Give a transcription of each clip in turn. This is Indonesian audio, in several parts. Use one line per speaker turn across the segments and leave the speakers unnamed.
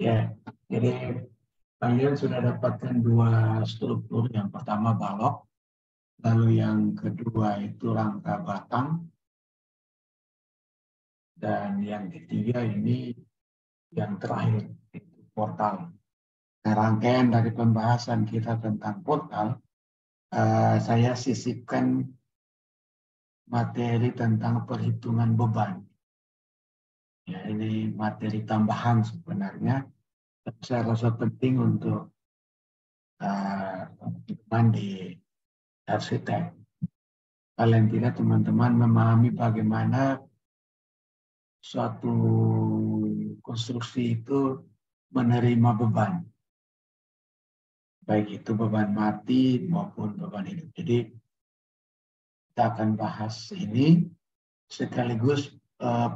Ya, jadi kalian sudah dapatkan dua struktur. Yang pertama balok, lalu yang kedua itu rangka batang, dan yang ketiga ini yang terakhir itu portal. Nah, rangkaian dari pembahasan kita tentang portal, saya sisipkan materi tentang perhitungan beban. Ya, ini materi tambahan sebenarnya, tapi saya rasa penting untuk teman di arsitek. Paling tidak teman-teman memahami bagaimana suatu konstruksi itu menerima beban, baik itu beban mati maupun beban hidup. Jadi kita akan bahas ini sekaligus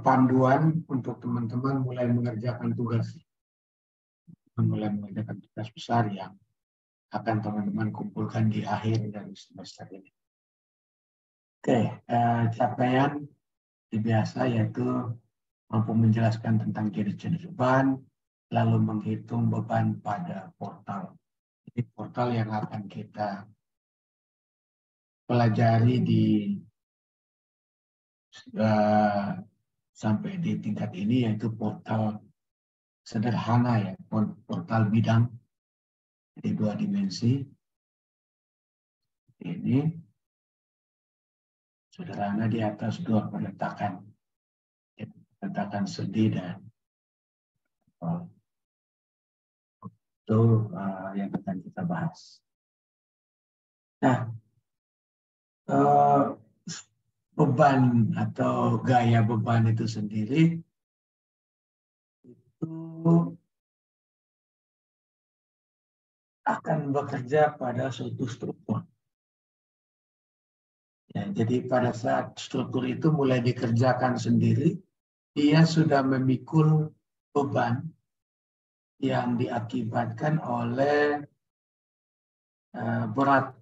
panduan untuk teman-teman mulai mengerjakan tugas, besar yang akan teman-teman kumpulkan di akhir dari semester ini. Oke, capaian biasa yaitu mampu menjelaskan tentang jenis-jenis beban, lalu menghitung beban pada portal. Jadi portal yang akan kita pelajari di sampai di tingkat ini yaitu portal sederhana ya, portal bidang di 2 dimensi. Ini sederhana di atas 2 peletakan, peletakan sedi dan itu yang akan kita bahas. Nah, beban atau gaya beban itu sendiri itu akan bekerja pada suatu struktur. Ya, jadi pada saat struktur itu mulai dikerjakan sendiri, dia sudah memikul beban yang diakibatkan oleh berat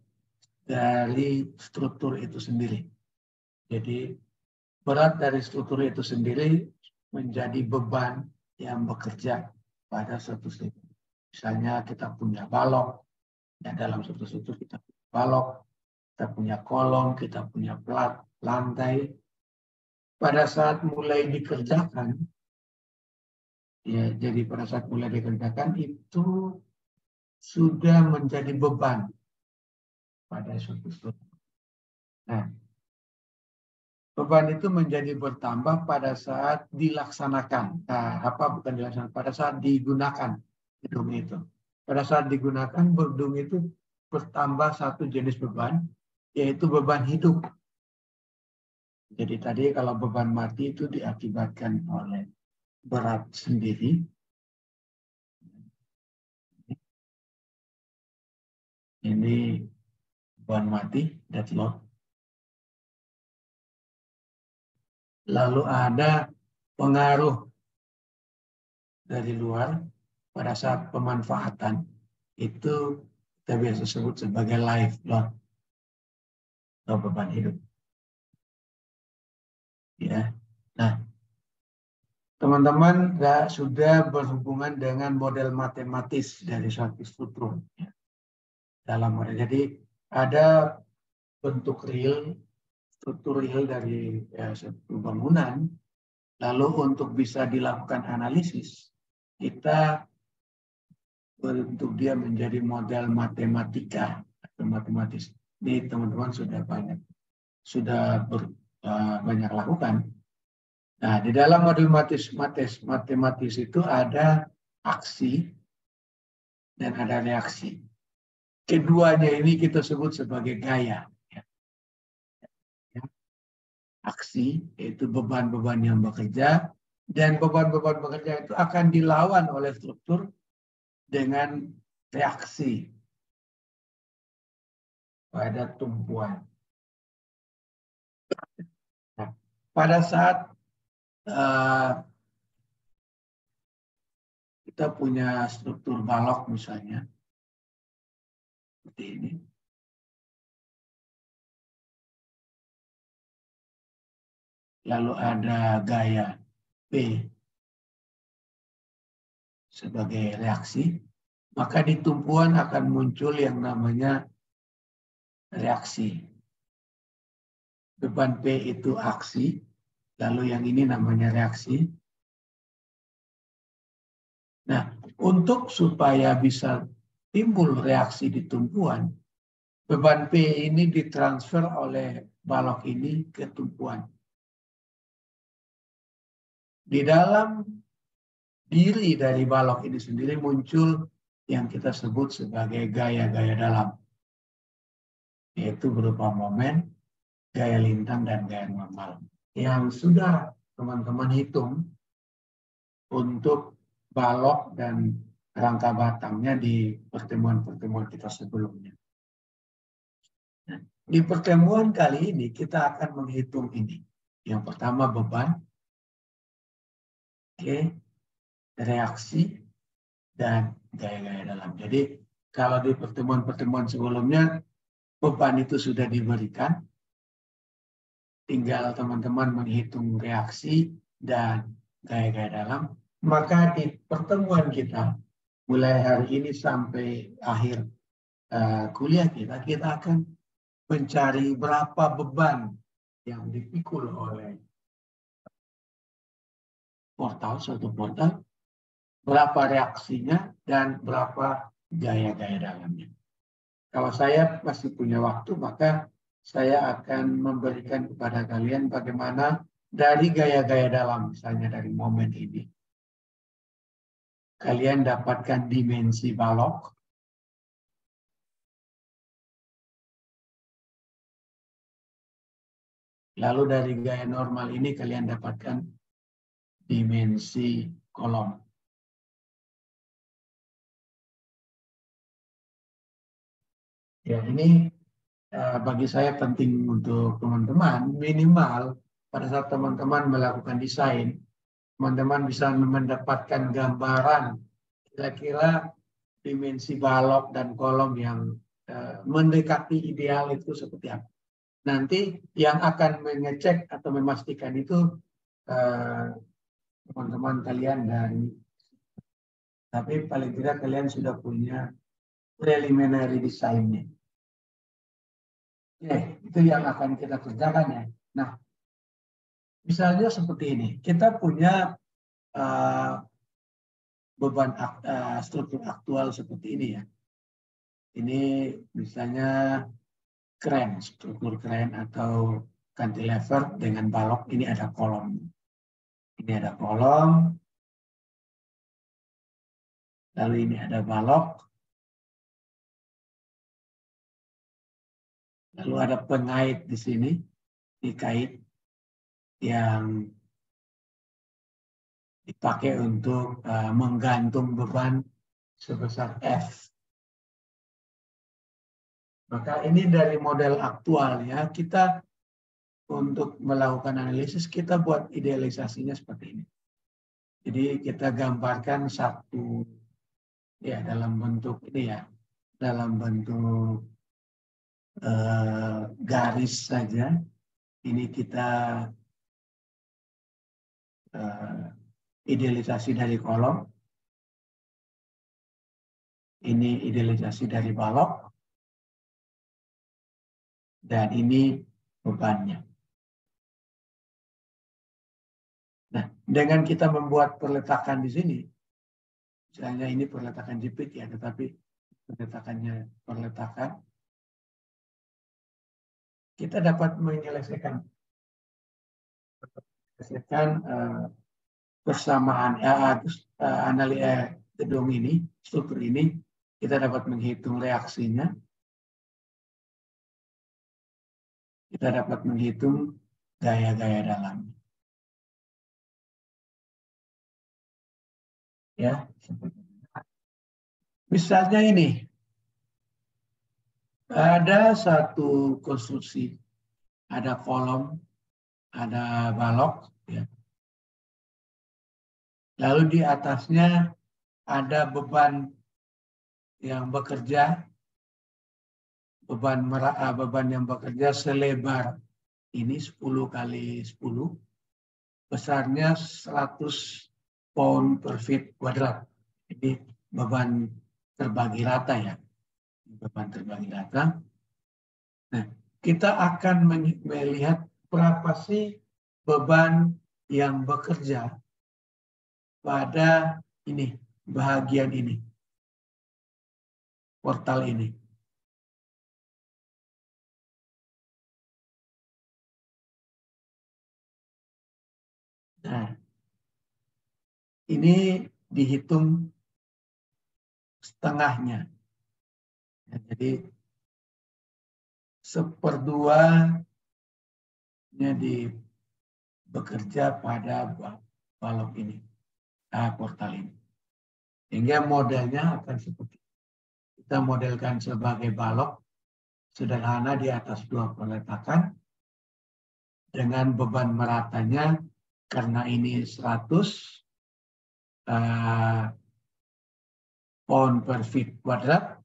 dari struktur itu sendiri. Jadi berat dari struktur itu sendiri menjadi beban yang bekerja pada suatu struktur. Misalnya kita punya balok, ya dalam suatu struktur kita punya balok, kita punya kolom, kita punya plat, lantai. Pada saat mulai dikerjakan, ya jadi pada saat mulai dikerjakan itu sudah menjadi beban pada suatu struktur. Nah, beban itu menjadi bertambah pada saat dilaksanakan. Nah, bukan dilaksanakan, pada saat digunakan gedung itu. Pada saat digunakan gedung itu bertambah satu jenis beban, yaitu beban hidup. Jadi tadi kalau beban mati itu diakibatkan oleh berat sendiri. Ini beban mati, dead load. Lalu ada pengaruh dari luar pada saat pemanfaatan. Itu kita biasa sebut sebagai life load atau beban hidup. Ya. Nah, teman-teman sudah berhubungan dengan model matematis dari suatu struktur. Ya. Dalam model, jadi ada bentuk real, struktur real dari suatu bangunan. Lalu untuk bisa dilakukan analisis, kita bentuk dia menjadi model matematika atau matematis. Ini teman-teman sudah banyak lakukan. Nah, di dalam model matematis itu ada aksi dan ada reaksi. Keduanya ini kita sebut sebagai gaya. Aksi yaitu beban-beban yang bekerja, dan beban-beban bekerja itu akan dilawan oleh struktur dengan reaksi pada tumpuan. Nah, pada saat kita punya struktur balok misalnya, seperti ini. Lalu ada gaya P sebagai reaksi, maka di tumpuan akan muncul yang namanya reaksi. Beban P itu aksi, lalu yang ini namanya reaksi. Nah, untuk supaya bisa timbul reaksi di tumpuan, beban P ini ditransfer oleh balok ini ke tumpuan. Di dalam diri dari balok ini sendiri muncul yang kita sebut sebagai gaya-gaya dalam, yaitu berupa momen, gaya lintang, dan gaya normal. Yang sudah teman-teman hitung untuk balok dan rangka batangnya di pertemuan-pertemuan kita sebelumnya. Nah, di pertemuan kali ini kita akan menghitung ini. Yang pertama beban, reaksi, dan gaya-gaya dalam. Jadi kalau di pertemuan-pertemuan sebelumnya beban itu sudah diberikan, tinggal teman-teman menghitung reaksi dan gaya-gaya dalam. Maka di pertemuan kita mulai hari ini sampai akhir kuliah kita akan mencari berapa beban yang dipikul oleh suatu portal, berapa reaksinya, dan berapa gaya-gaya dalamnya. Kalau saya masih punya waktu, maka saya akan memberikan kepada kalian bagaimana dari gaya-gaya dalam, misalnya dari momen ini, kalian dapatkan dimensi balok, lalu dari gaya normal ini kalian dapatkan dimensi kolom. Ya, ini bagi saya penting untuk teman-teman, minimal pada saat teman-teman melakukan desain, teman-teman bisa mendapatkan gambaran kira-kira dimensi balok dan kolom yang mendekati ideal itu seperti apa. Nanti yang akan mengecek atau memastikan itu teman-teman kalian dari, tapi paling tidak kalian sudah punya preliminary desainnya. Oke, itu yang akan kita kerjakan ya. Nah, misalnya seperti ini, kita punya beban struktur aktual seperti ini ya. Ini misalnya kren, struktur kren atau cantilever dengan balok, ini ada kolom. Ini ada kolom, lalu ini ada balok, lalu ada pengait di sini, ini kait yang dipakai untuk menggantung beban sebesar F. Maka ini dari model aktual ya, kita untuk melakukan analisis kita buat idealisasinya seperti ini. Jadi kita gambarkan satu ya dalam bentuk ini ya, dalam bentuk garis saja. Ini kita idealisasi dari kolom. Ini idealisasi dari balok. Dan ini bebannya. Nah, dengan kita membuat perletakan di sini, misalnya ini perletakan jepit ya, tetapi perletakan, kita dapat menyelesaikan persamaan analisa gedung ini, struktur ini, kita dapat menghitung reaksinya, kita dapat menghitung gaya-gaya dalam. Ya, misalnya ini ada satu konstruksi, ada kolom, ada balok, ya. Lalu di atasnya ada beban yang bekerja, beban yang bekerja selebar ini 10 kali 10, besarnya 100 pound per feet kuadrat. Ini beban terbagi rata ya. Beban terbagi rata. Nah, kita akan melihat berapa sih beban yang bekerja pada ini, bahagian ini, portal ini. Nah, ini dihitung setengahnya. Ya, jadi 1/2-nya bekerja pada balok ini, portal ini. Sehingga modelnya akan seperti kita modelkan sebagai balok sederhana di atas 2 peletakan dengan beban meratanya karena ini 100 pound per feet kuadrat.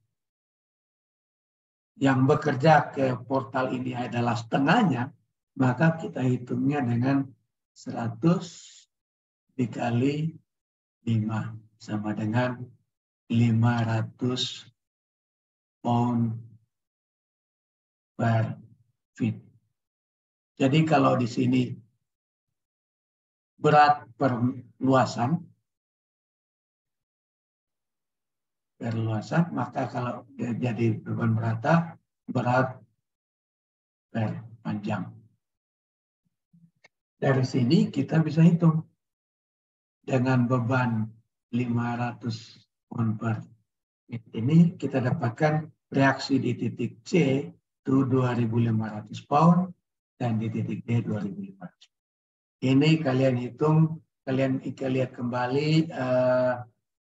Yang bekerja ke portal ini adalah setengahnya, maka kita hitungnya dengan 100 dikali 5 sama dengan 500 pound per feet. Jadi kalau di sini berat perluasan, maka kalau jadi beban merata, berat per panjang. Dari sini kita bisa hitung dengan beban 500 pound per feet ini kita dapatkan reaksi di titik C itu 2.500 pound dan di titik D 2.500. Ini kalian hitung, kalian lihat kembali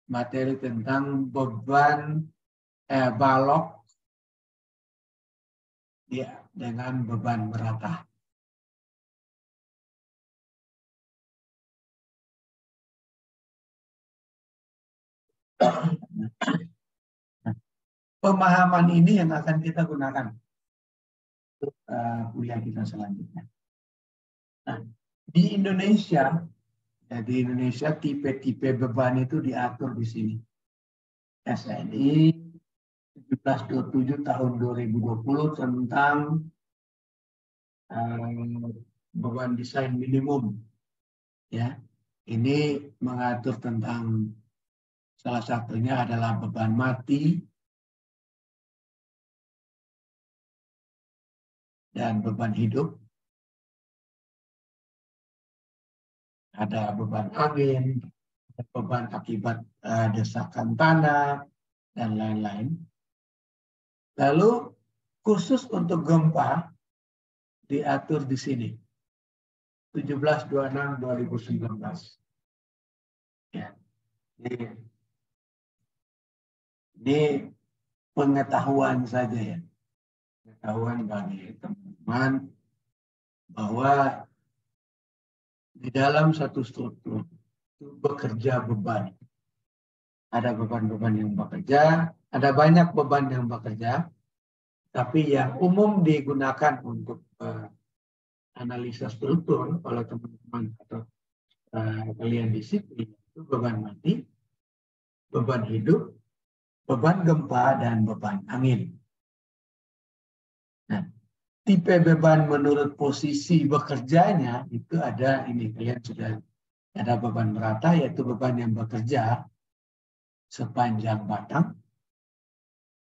materi tentang beban balok ya, dengan beban merata. Pemahaman ini yang akan kita gunakan untuk kuliah kita selanjutnya. Nah, di Indonesia, tipe-tipe beban itu diatur di sini. SNI 1727 tahun 2020 tentang beban desain minimum. Ya, ini mengatur tentang salah satunya adalah beban mati dan beban hidup. Ada beban angin, beban akibat desakan tanah, dan lain-lain. Lalu khusus untuk gempa diatur di sini. 1726/2019. Ya. Ini pengetahuan saja ya. Pengetahuan bagi teman-teman bahwa di dalam satu struktur itu bekerja beban. Ada beban-beban yang bekerja, ada banyak beban yang bekerja, tapi yang umum digunakan untuk analisa struktur oleh teman-teman atau kalian disiplin itu beban mati, beban hidup, beban gempa, dan beban angin. Nah, tipe beban menurut posisi bekerjanya itu ada ini, kalian sudah ada beban merata yaitu beban yang bekerja sepanjang batang.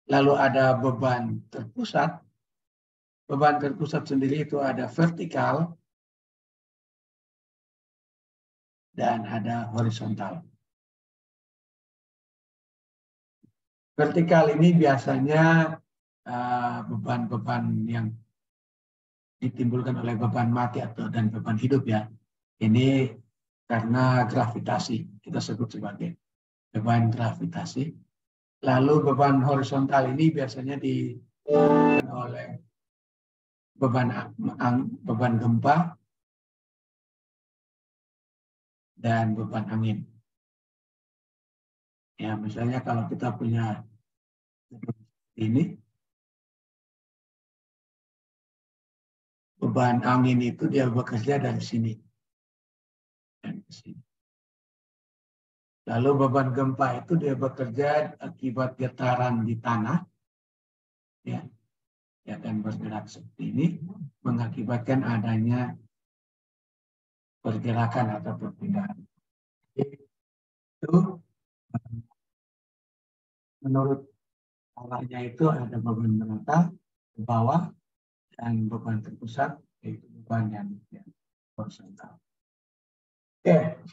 Lalu ada beban terpusat. Beban terpusat sendiri itu ada vertikal dan ada horizontal. Vertikal ini biasanya beban-beban yang ditimbulkan oleh beban mati atau dan beban hidup ya. Ini karena gravitasi, kita sebut sebagai beban gravitasi. Lalu beban horizontal ini biasanya ditimbulkan oleh beban gempa dan beban angin. Ya, misalnya kalau kita punya ini, beban angin itu dia bekerja dari sini dan ke sini. Lalu beban gempa itu dia bekerja akibat getaran di tanah, ya, dia akan bergerak seperti ini, mengakibatkan adanya pergerakan atau perpindahan. Itu menurut arahnya itu ada beban merata ke bawah dan beban terpusat, yaitu beban yang horizontal. Oke,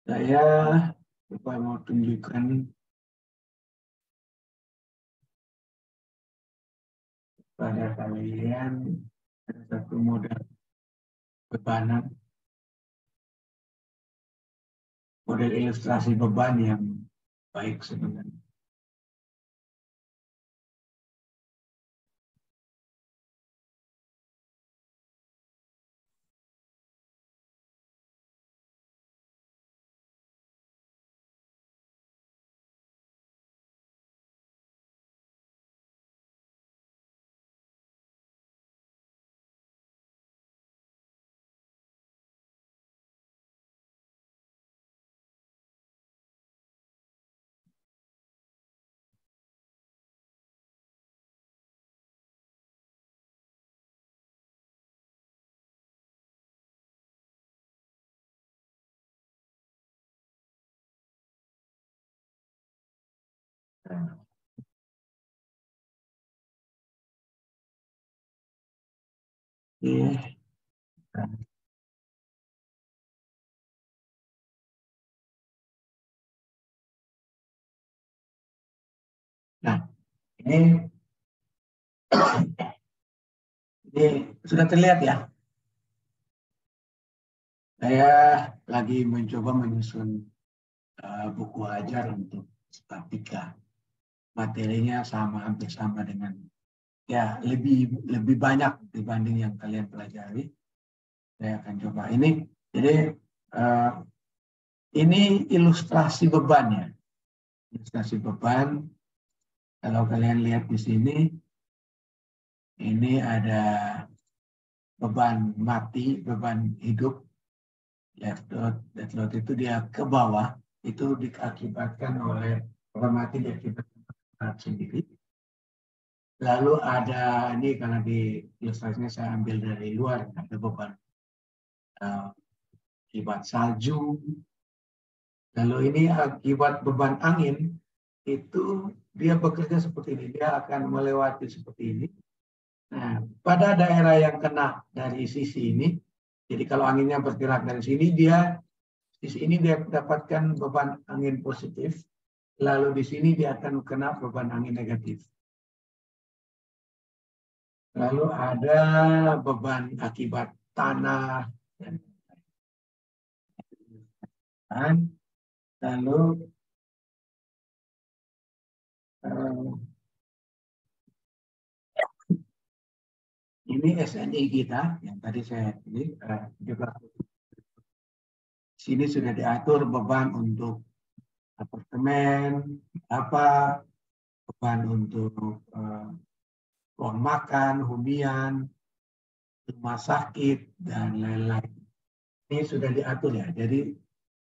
saya coba mau tunjukkan pada kalian ada satu model bebanan, model ilustrasi beban yang baik sebenarnya. Nah, ini sudah terlihat ya. Saya lagi mencoba menyusun buku ajar untuk statika. Materinya hampir sama dengan, ya, lebih banyak dibanding yang kalian pelajari. Saya akan coba ini. Jadi ini ilustrasi beban ya. Ilustrasi beban. Kalau kalian lihat di sini, ini ada beban mati, beban hidup. Dead load itu dia ke bawah, itu diakibatkan oleh beban mati diakibatkan sendiri. Lalu ada, ini karena di ilustrasinya saya ambil dari luar, ada beban akibat salju. Lalu ini akibat beban angin, itu dia bekerja seperti ini, dia akan melewati seperti ini. Nah, pada daerah yang kena dari sisi ini, jadi kalau anginnya bergerak dari sini, di sini dia dapatkan beban angin positif, lalu di sini dia akan kena beban angin negatif. Lalu ada beban akibat tanah, dan lalu ini SNI kita yang tadi saya pilih, juga sini sudah diatur beban untuk apartemen, beban untuk ruang makan, hunian, rumah sakit, dan lain-lain. Ini sudah diatur ya. Jadi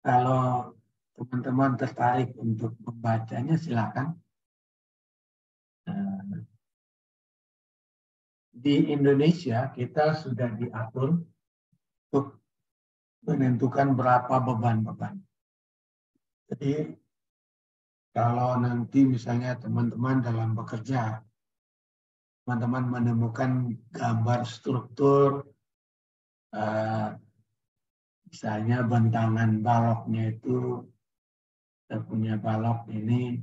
kalau teman-teman tertarik untuk membacanya, silakan. Di Indonesia kita sudah diatur untuk menentukan berapa beban-beban. Jadi kalau nanti misalnya teman-teman dalam bekerja, teman-teman menemukan gambar struktur, misalnya bentangan baloknya itu, kita punya balok ini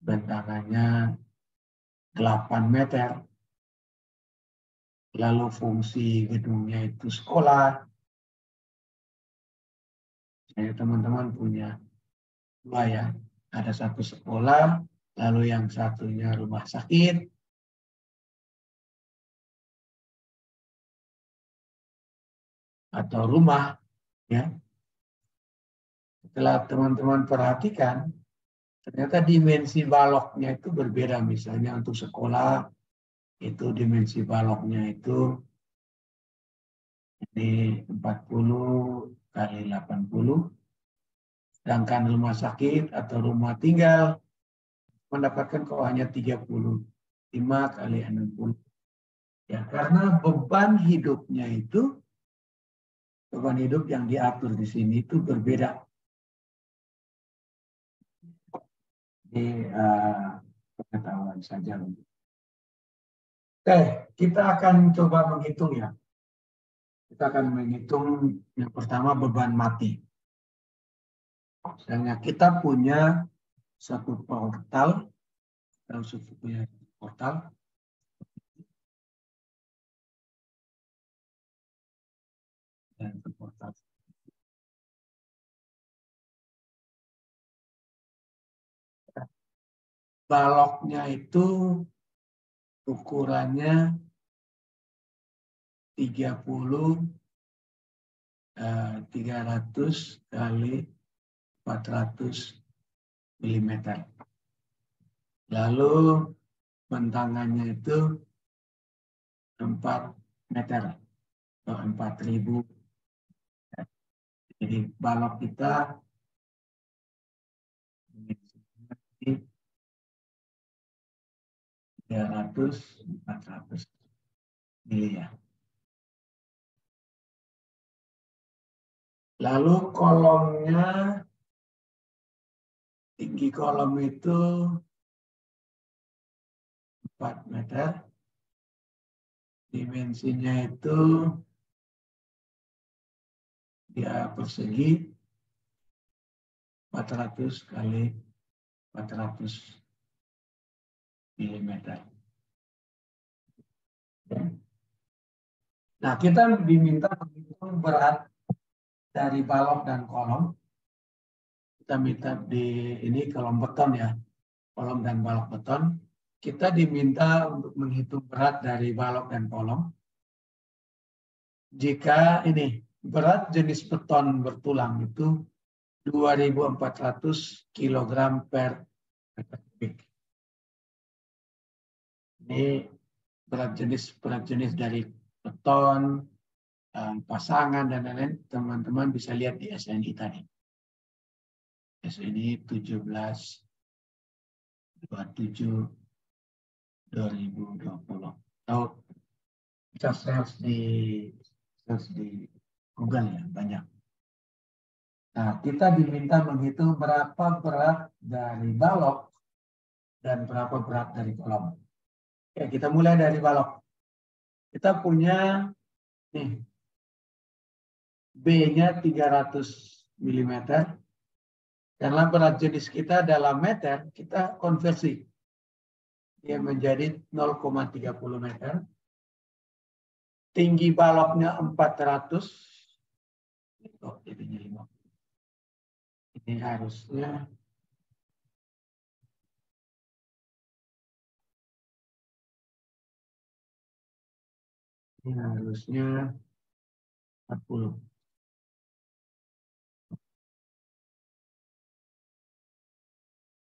bentangannya 8 meter. Lalu fungsi gedungnya itu sekolah. Saya teman-teman punya dua ya. Ada satu sekolah, lalu yang satunya rumah sakit. Atau rumah, ya. Setelah teman-teman perhatikan, ternyata dimensi baloknya itu berbeda. Misalnya untuk sekolah, itu dimensi baloknya itu ini 40 kali 80. Sedangkan rumah sakit atau rumah tinggal mendapatkan kok hanya 35 kali 60. Ya, karena beban hidup yang diatur di sini itu berbeda. Ini pengetahuan saja. Oke, kita akan coba menghitung ya. Kita akan menghitung yang pertama beban mati. Misalnya kita punya satu portal, dan portal. Baloknya itu ukurannya 300 kali 400 mm. Lalu bentangannya itu 4 meter atau 4.000. Jadi balok kita 300-400 mili ya. Lalu kolomnya, tinggi kolom itu 4 meter. Dimensinya itu dia persegi 400 kali 400 mm. Nah, kita diminta menghitung berat dari balok dan kolom. Kita minta di ini kolom beton ya, kolom dan balok beton. Kita diminta untuk menghitung berat dari balok dan kolom. Jika ini berat jenis beton bertulang itu 2.400 kg per meter kubik. Ini berat jenis dari beton, pasangan dan lain-lain. Teman-teman bisa lihat di SNI tadi. SNI 17/27/2020. Atau kita search di Google ya, banyak. Nah, kita diminta menghitung berapa berat dari balok dan berapa berat dari kolom. Oke, kita mulai dari balok. Kita punya nih B-nya 300 mm. Karena berat jenis kita dalam meter, kita konversi. Dia menjadi 0,30 meter. Tinggi baloknya 400. Oh, jadinya 50. Ini harusnya Ini harusnya 40.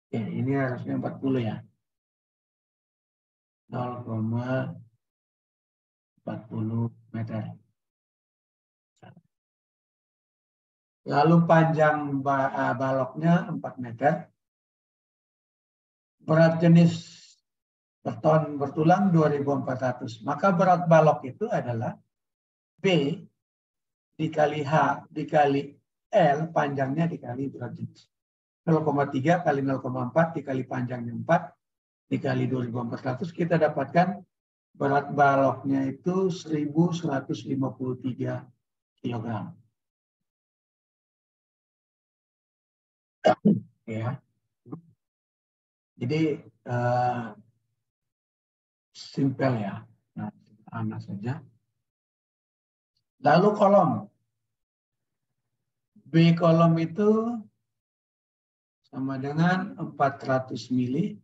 Oke, ini harusnya 40 ya. 0,40 meter. Lalu panjang baloknya 4 meter. Berat jenis beton bertulang 2.400. Maka berat balok itu adalah B dikali H dikali L, panjangnya dikali berat jenis. 0,3 kali 0,4 dikali panjangnya 4 dikali 2.400, kita dapatkan berat baloknya itu 1.153 kg. Ya. Jadi simpel ya, nah, sederhana saja. Lalu kolom, B kolom itu sama dengan 400 mili,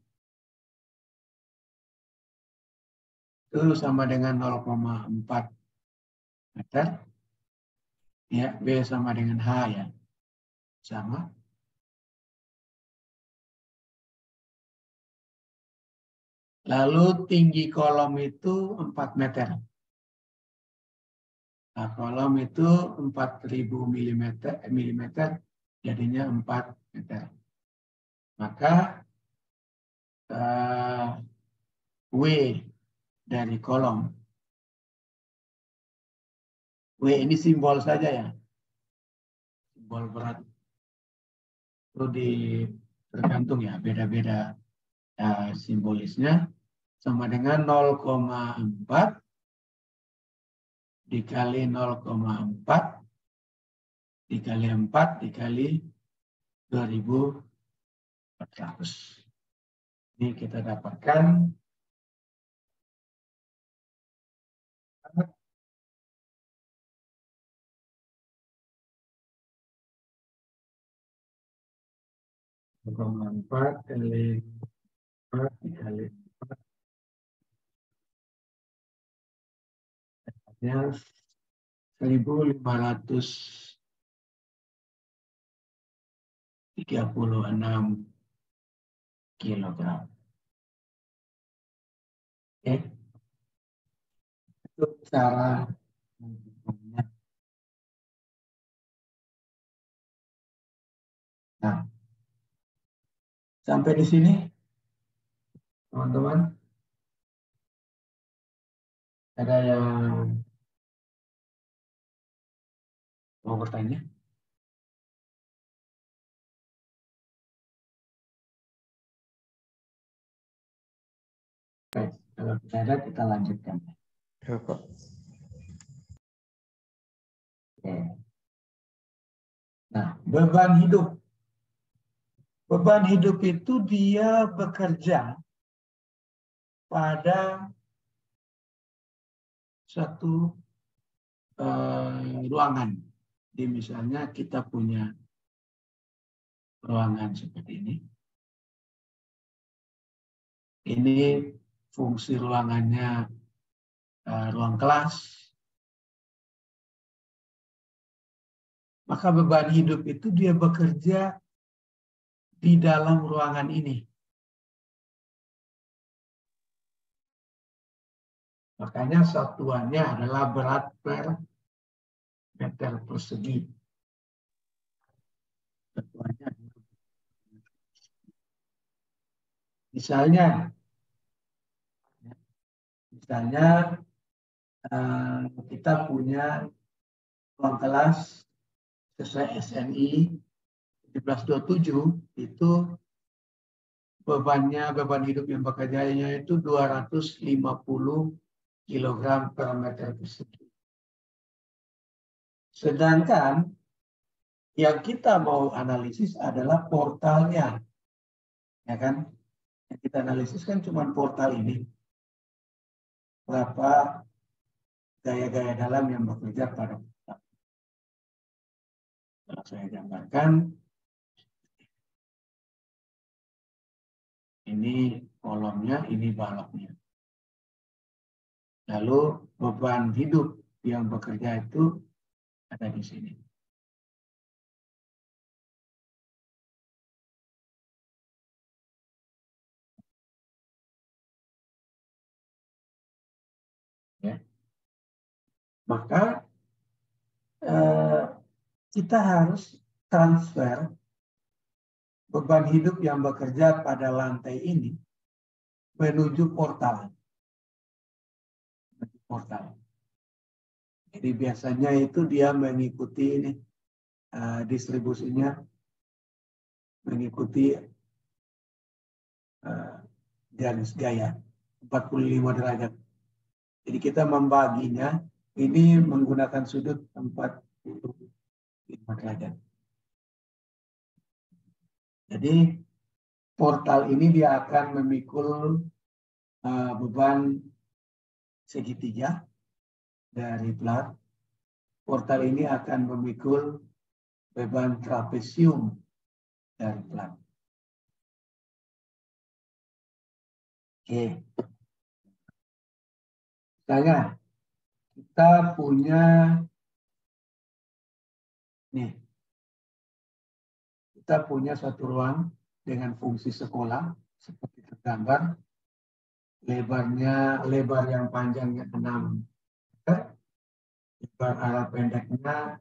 itu sama dengan 0,4 meter. Ya, B sama dengan H ya, sama. Lalu tinggi kolom itu 4 meter. Nah, kolom itu 4000 milimeter, jadinya 4 meter. Maka W dari kolom, W ini simbol saja ya, simbol berat. Itu tergantung ya, beda-beda simbolisnya, sama dengan 0,4 dikali 0,4 dikali 4 dikali 2400. Ini kita dapatkan 0,4 kali 4 dikali 4 nya 1536 kilogram. Oke. Itu cara menghitungnya. Nah, sampai di sini, teman-teman, ada yang mau bertanya? Baik, kalau tidak ada kita lanjutkan.
Ya, Pak.
Oke. Nah, beban hidup. Beban hidup itu dia bekerja pada satu ruangan. Jadi misalnya kita punya ruangan seperti ini. Ini fungsi ruangannya ruang kelas. Maka beban hidup itu dia bekerja di dalam ruangan ini. Makanya satuannya adalah berat per meter persegi. Satuannya. Misalnya kita punya ruang kelas sesuai SNI 1727 itu beban hidup yang bekerjanya itu 250 kg per meter persegi. Sedangkan yang kita mau analisis adalah portalnya. Ya kan? Yang kita analisis kan cuma portal ini. Berapa gaya-gaya dalam yang bekerja pada portal. Kalau saya gambarkan, ini kolomnya, ini baloknya. Lalu beban hidup yang bekerja itu ada di sini. Ya. Maka kita harus transfer beban hidup yang bekerja pada lantai ini menuju portal. Jadi biasanya itu dia mengikuti ini distribusinya mengikuti garis gaya 45 derajat. Jadi kita membaginya ini menggunakan sudut 45 derajat. Jadi portal ini dia akan memikul beban segitiga dari plat. Portal ini akan memikul beban trapesium dari plat. Oke. Misalnya kita punya suatu ruang dengan fungsi sekolah seperti tergambar. Lebar yang panjangnya 6 meter, lebar arah pendeknya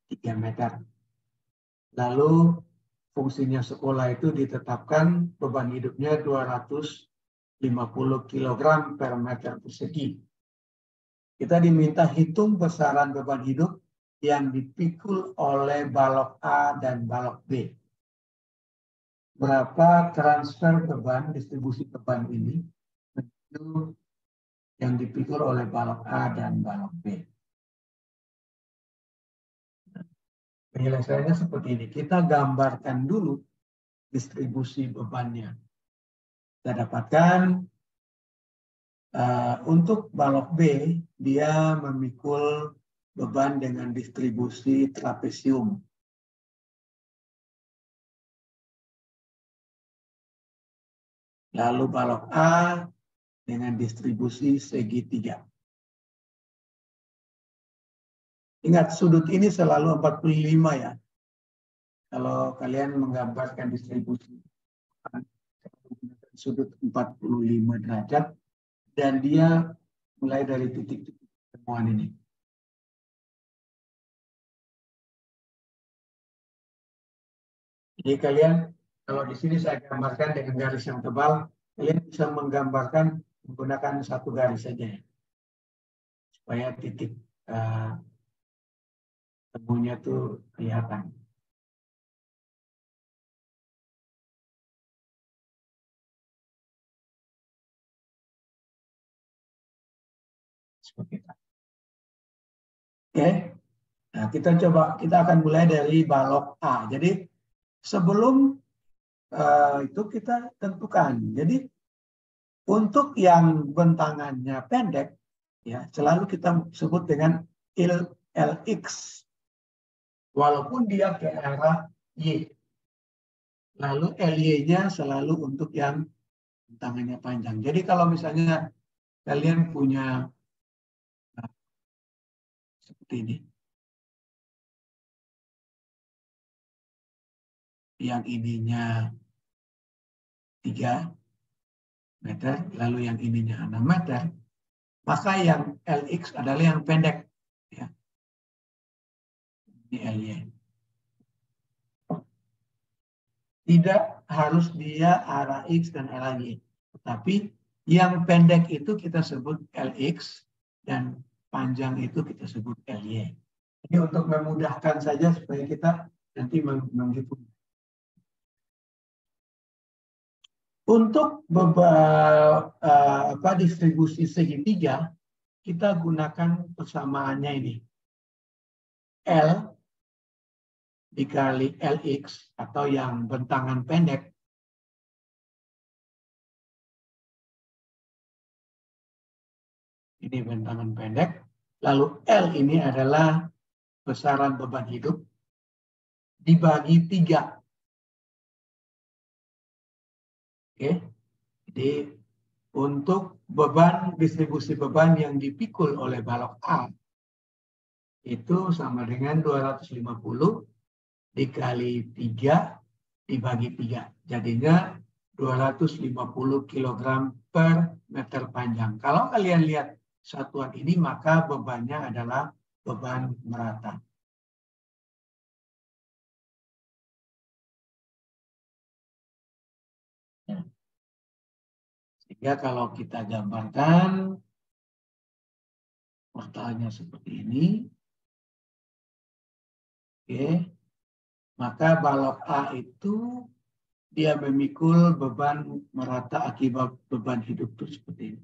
3 meter. Lalu fungsinya sekolah itu ditetapkan beban hidupnya 250 kg per meter persegi. Kita diminta hitung besaran beban hidup yang dipikul oleh balok A dan balok B. Berapa transfer beban, distribusi beban ini yang dipikul oleh balok A dan balok B. Penyelesaiannya seperti ini. Kita gambarkan dulu distribusi bebannya. Kita dapatkan untuk balok B, dia memikul beban dengan distribusi trapesium. Lalu balok A dengan distribusi segitiga. Ingat, sudut ini selalu 45 ya. Kalau kalian menggambarkan distribusi sudut 45 derajat, dan dia mulai dari titik-titik temuan ini. Jadi kalian, kalau di sini saya gambarkan dengan garis yang tebal, kalian bisa menggambarkan menggunakan satu garis saja, supaya titik temunya tuh kelihatan. Seperti itu. Oke, nah kita akan mulai dari balok A. Jadi sebelum itu kita tentukan. Jadi untuk yang bentangannya pendek, ya selalu kita sebut dengan LX, walaupun dia ke arah Y. Lalu LY-nya selalu untuk yang bentangannya panjang. Jadi kalau misalnya kalian punya seperti ini, yang ininya 3 meter, lalu yang ininya 6 meter, maka yang LX adalah yang pendek. Ya. Ini LY. Tidak harus dia arah X dan arah Y. Tetapi yang pendek itu kita sebut LX dan panjang itu kita sebut LY. Ini untuk memudahkan saja supaya kita nanti menghitung. Untuk distribusi segitiga, kita gunakan persamaannya ini. L dikali LX atau yang bentangan pendek ini bentangan pendek, lalu L ini adalah besaran beban hidup dibagi 3. Oke, jadi untuk beban, distribusi beban yang dipikul oleh balok A itu sama dengan 250 dikali 3 dibagi 3. Jadinya 250 kg per meter panjang. Kalau kalian lihat satuan ini, maka bebannya adalah beban merata. Sehingga kalau kita gambarkan portalnya seperti ini, oke, maka balok A itu dia memikul beban merata akibat beban hidup itu seperti ini.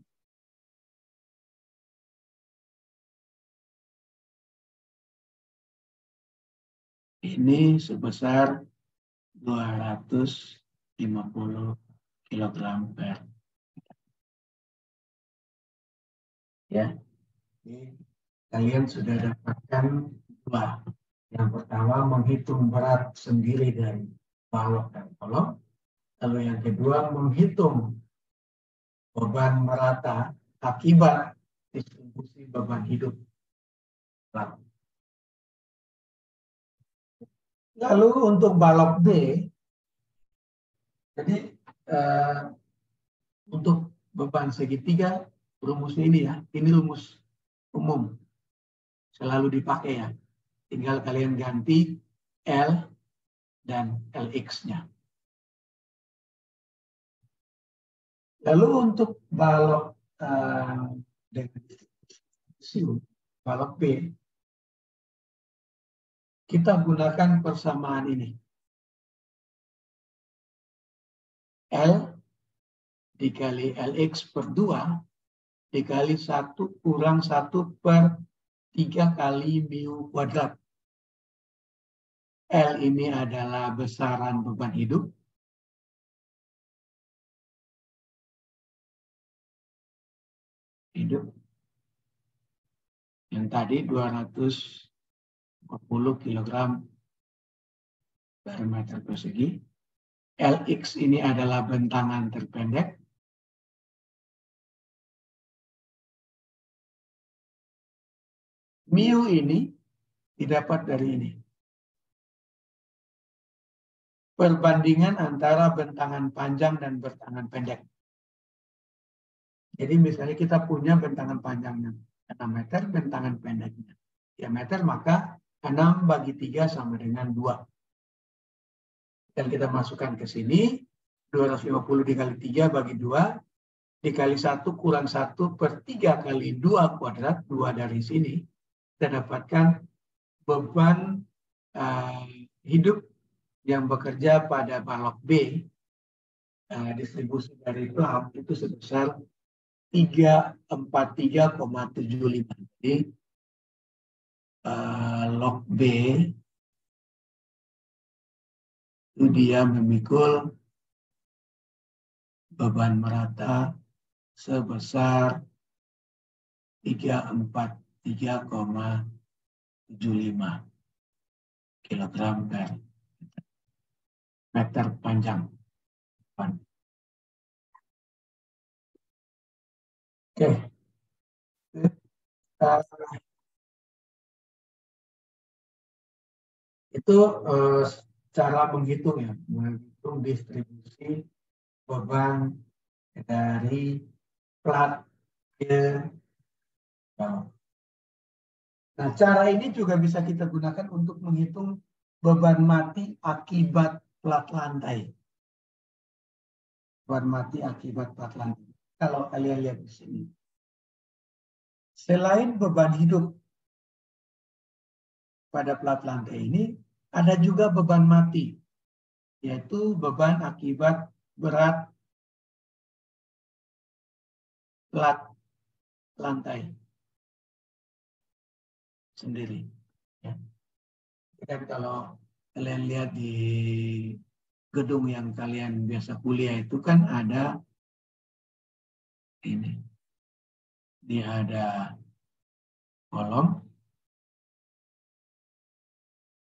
Ini sebesar 250 50 kilogram per ya. Jadi, kalian sudah dapatkan dua. Yang pertama menghitung berat sendiri dari balok dan kolom. Lalu yang kedua menghitung beban merata akibat distribusi beban hidup. Lalu untuk balok B, jadi untuk beban segitiga, rumus ini ya, ini rumus umum, selalu dipakai ya. Tinggal kalian ganti L dan LX-nya. Lalu untuk balok dengan balok B, kita gunakan persamaan ini. L dikali LX per 2 dikali 1 kurang 1 per 3 kali mu kuadrat. L ini adalah besaran beban hidup. Yang tadi 240 kg per meter persegi. LX ini adalah bentangan terpendek. Mu ini didapat dari ini. Perbandingan antara bentangan panjang dan bentangan pendek. Jadi misalnya kita punya bentangan panjangnya 6 meter, bentangan pendeknya diameter, maka 6/3 sama dengan 2. Dan kita masukkan ke sini, 250 dikali 3 bagi 2, dikali 1 kurang 1 per 3 kali 2 kuadrat, 2 dari sini, kita dapatkan beban hidup yang bekerja pada balok B, distribusi dari plat itu sebesar 343,75. Jadi log B itu dia memikul beban merata sebesar 343,75 kilogram per meter panjang. Oke. Itu cara menghitung ya, menghitung distribusi beban dari plat ke bawah. Nah, cara ini juga bisa kita gunakan untuk menghitung beban mati akibat plat lantai. Beban mati akibat plat lantai. Kalau kalian lihat di sini, selain beban hidup pada plat lantai ini, ada juga beban mati, yaitu beban akibat berat plat lantai sendiri. Ya. Dan kalau kalian lihat di gedung yang kalian biasa kuliah itu kan ada ini, dia ada kolom,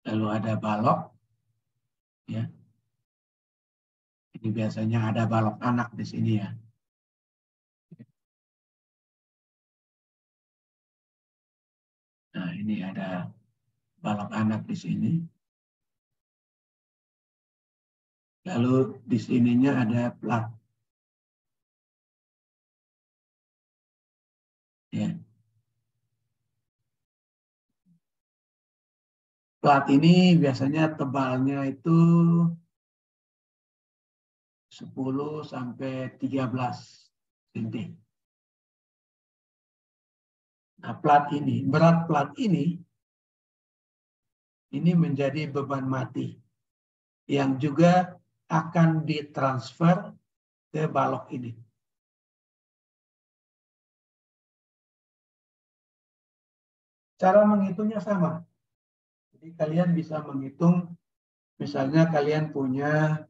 lalu ada balok, ya. Ini biasanya ada balok anak di sini ya. Nah, ini ada balok anak di sini. Lalu di sininya ada plat. Ya. Plat ini biasanya tebalnya itu 10 sampai 13 cm. Nah, plat ini, berat plat ini menjadi beban mati yang juga akan ditransfer ke balok ini. Cara menghitungnya sama. Jadi kalian bisa menghitung, misalnya kalian punya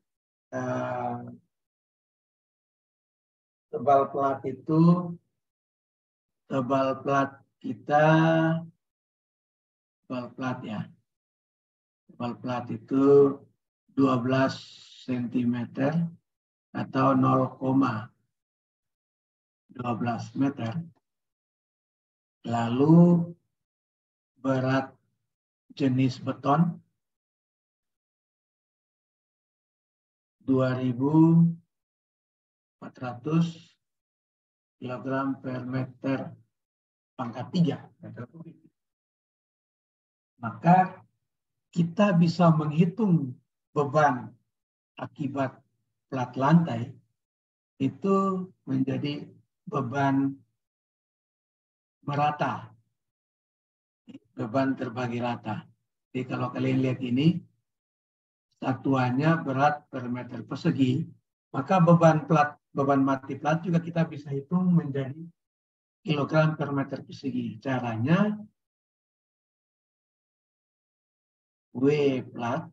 tebal plat itu, tebal plat kita, tebal plat ya. Tebal plat itu 12 cm atau 0,12 meter. Lalu berat jenis beton 2.400 kg per meter pangkat 3 meter kubik. Maka kita bisa menghitung beban akibat plat lantai itu menjadi beban merata, beban terbagi rata. Jadi kalau kalian lihat ini, satuannya berat per meter persegi, maka beban mati plat juga kita bisa hitung menjadi kilogram per meter persegi. Caranya W plat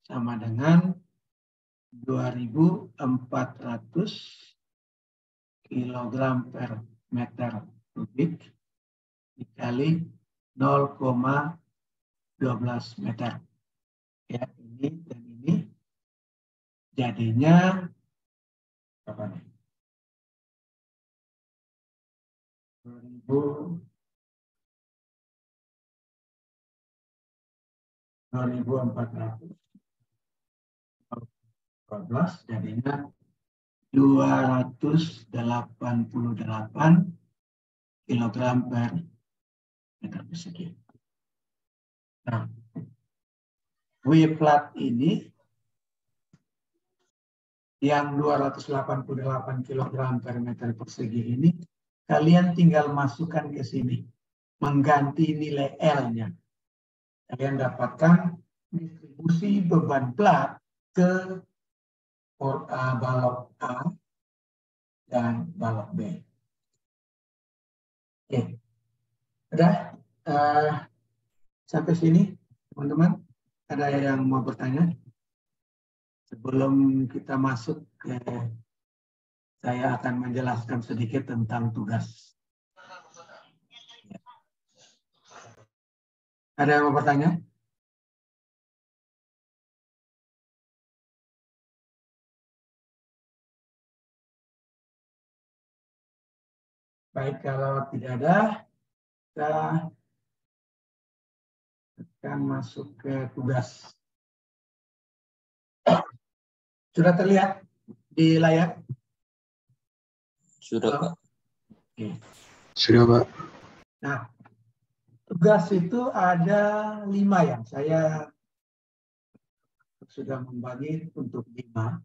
sama dengan 2.400 kilogram per meter kubik dikali 0,12 meter. Ya, ini dan ini jadinya berapa nih? 2.412 jadinya 288 kilogram per meter persegi. Nah, W plat ini yang 288 kilogram per meter persegi ini, kalian tinggal masukkan ke sini, mengganti nilai L-nya. Kalian dapatkan distribusi beban plat ke balok A dan balok B. Oke, udah sampai sini, teman-teman. Ada yang mau bertanya? Sebelum kita masuk ke, saya akan menjelaskan sedikit tentang tugas. Ada yang mau bertanya? Baik, kalau tidak ada, kita akan masuk ke tugas. Sudah terlihat di layar?
Sudah, Pak.
Oke.
Sudah, Pak.
Nah, tugas itu ada 5 yang saya sudah membagi untuk 5.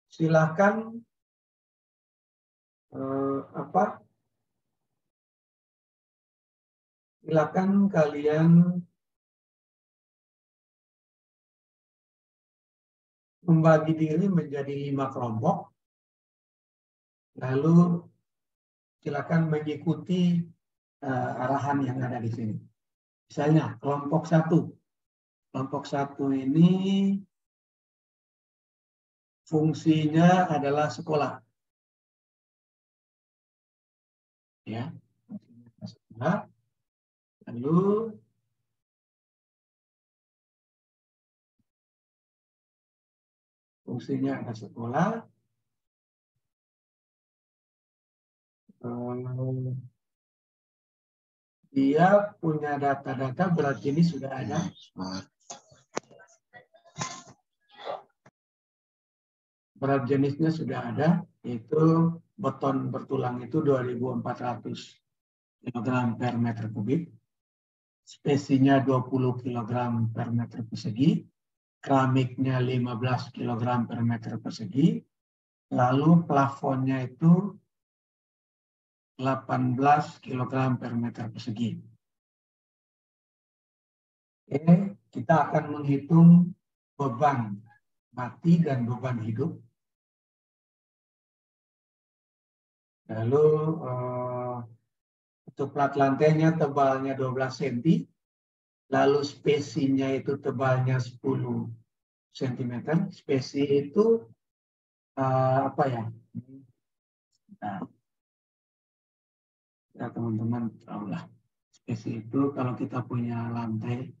Silakan silakan kalian membagi diri menjadi 5 kelompok, lalu silakan mengikuti arahan yang ada di sini. Misalnya kelompok 1. Kelompok 1 ini fungsinya adalah sekolah. Ya, fungsinya sekolah. Lalu fungsinya ada sekolah. Dia punya data-data berat jenis sudah ada. Berat jenisnya sudah ada, yaitu beton bertulang itu 2.400 kg per meter kubik. Spesinya 20 kg per meter persegi. Keramiknya 15 kg per meter persegi. Lalu plafonnya itu 18 kg per meter persegi. Oke, kita akan menghitung beban mati dan beban hidup. Lalu untuk plat lantainya tebalnya 12 cm. Lalu spesinya itu tebalnya 10 cm. Spesi itu apa ya? Nah, ya teman-teman tahulah. Spesi itu kalau kita punya lantai,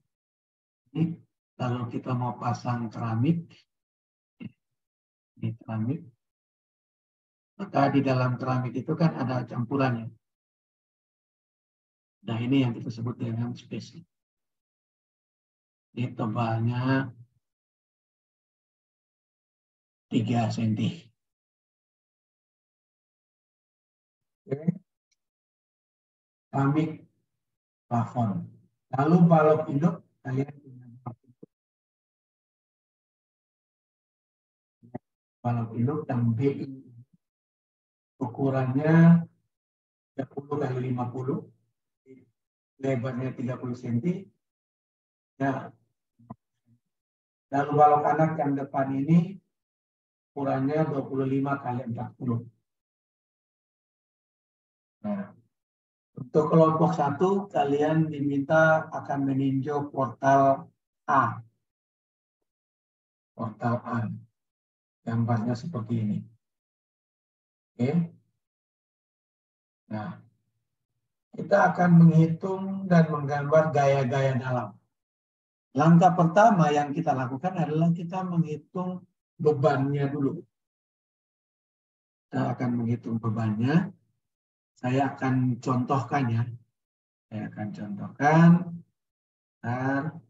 ini kalau kita mau pasang keramik, ini keramik, maka di dalam keramik itu kan ada campurannya. Nah ini yang kita sebut dengan spesi. Ini tebalnya 3 cm. Oke. Keramik plafon. Lalu balok induk, kalian punya balok induk yang BI. Ukurannya 30 kali 50, lebarnya 30 cm. Nah, lalu balok anak yang depan ini ukurannya 25 kali 40. Nah, untuk kelompok 1, kalian diminta akan meninjau portal A. Portal A. Gambarnya seperti ini. Oke. Nah, kita akan menghitung dan menggambar gaya-gaya dalam. Langkah pertama yang kita lakukan adalah kita menghitung bebannya dulu. Kita akan menghitung bebannya. Saya akan contohkan ya. Saya akan contohkan. Bentar.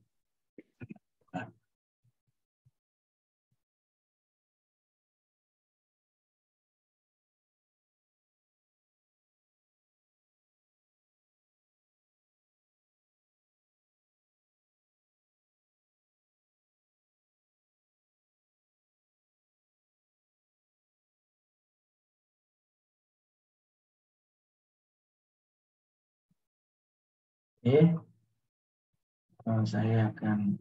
Oke. Saya akan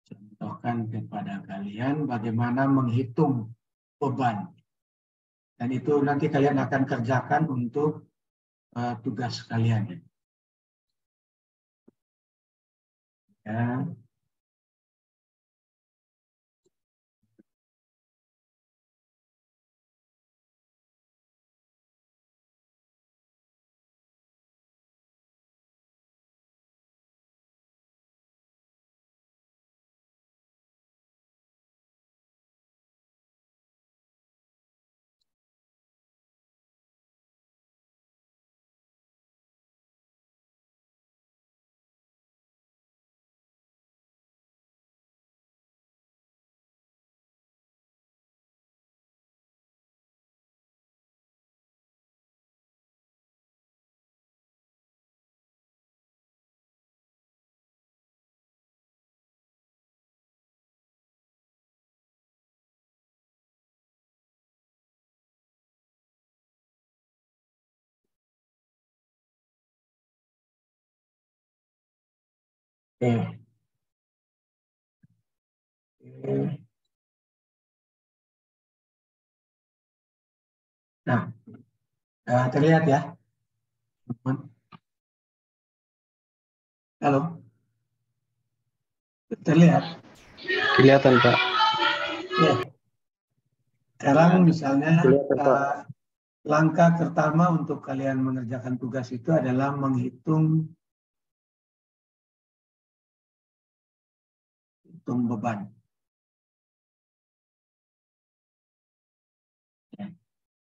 contohkan kepada kalian bagaimana menghitung beban. Dan itu nanti kalian akan kerjakan untuk tugas kalian. Ya. Oke. Oke. Nah, terlihat ya, teman-teman. Halo, terlihat?
Kelihatan, Pak.
Ya. Sekarang misalnya
Kelihatan, Pak.
langkah pertama untuk kalian mengerjakan tugas itu adalah menghitung beban. Ya.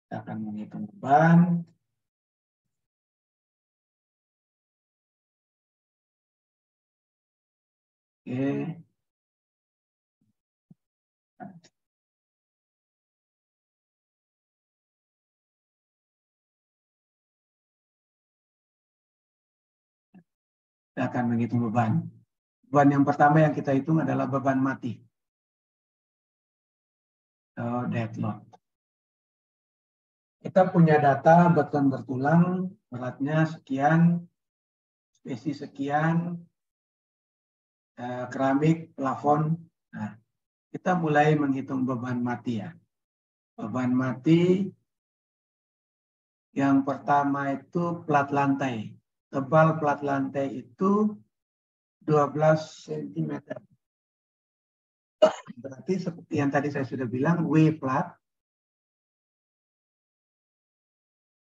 Kita akan menghitung beban. Oke. Kita akan menghitung beban. Beban yang pertama yang kita hitung adalah beban mati. Dead load. Kita punya data beton bertulang, beratnya sekian, spesi sekian, keramik, plafon. Nah, kita mulai menghitung beban mati ya. Beban mati yang pertama itu plat lantai. Tebal plat lantai itu 12 cm. Berarti seperti yang tadi saya sudah bilang, W flat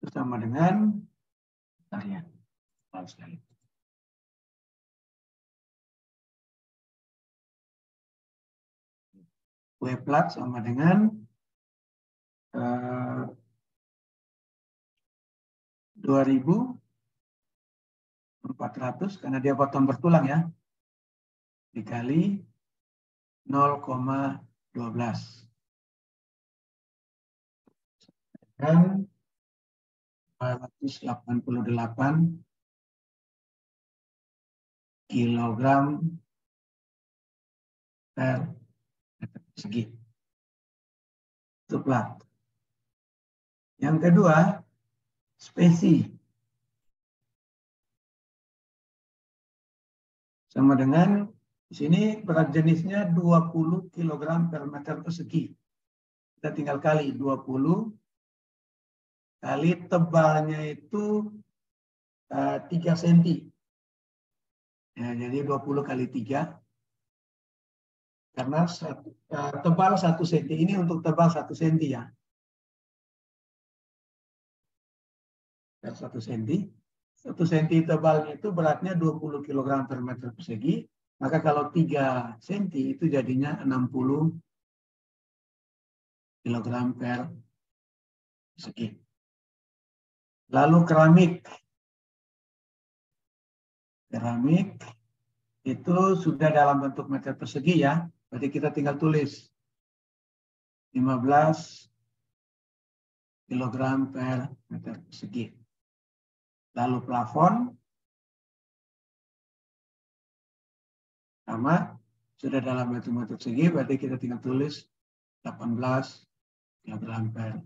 bersama dengan tarian. W flat sama dengan 2.400 karena dia potong bertulang ya, dikali 0,12 dan 488 kilogram per meter persegi. Itu plat. Yang kedua, spesi. Sama dengan di sini berat jenisnya 20 kg per meter persegi. Kita tinggal kali 20 kali tebalnya itu 3 cm. Ya, jadi 20 kali 3. Karena tebal 1 cm. Ini untuk tebal 1 cm ya. 1 cm. 1 cm tebalnya itu beratnya 20 kg per meter persegi. Maka kalau 3 cm itu jadinya 60 kg per persegi. Lalu keramik. Keramik itu sudah dalam bentuk meter persegi ya. Berarti kita tinggal tulis 15 kg per meter persegi. Lalu plafon sama sudah dalam bentuk meter persegi, berarti kita tinggal tulis 18 kg per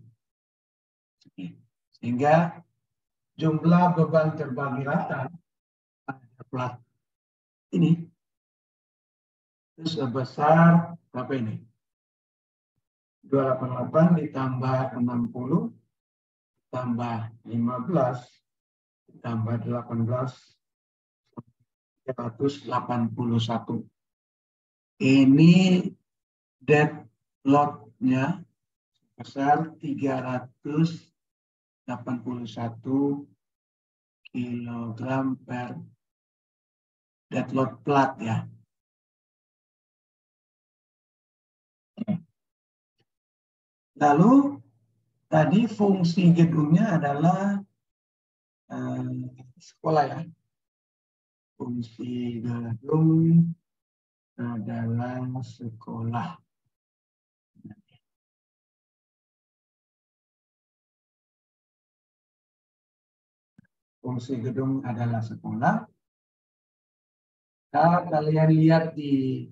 persegi. Sehingga jumlah beban terbagi rata pada plat ini itu sebesar berapa ini? 288 ditambah 60 tambah 15 tambah 18 381. Ini dead load-nya sebesar 381 kg per dead load plat ya. Lalu tadi fungsi gedungnya adalah sekolah ya. Fungsi gedung adalah sekolah. Fungsi gedung adalah sekolah. Kalau kalian lihat di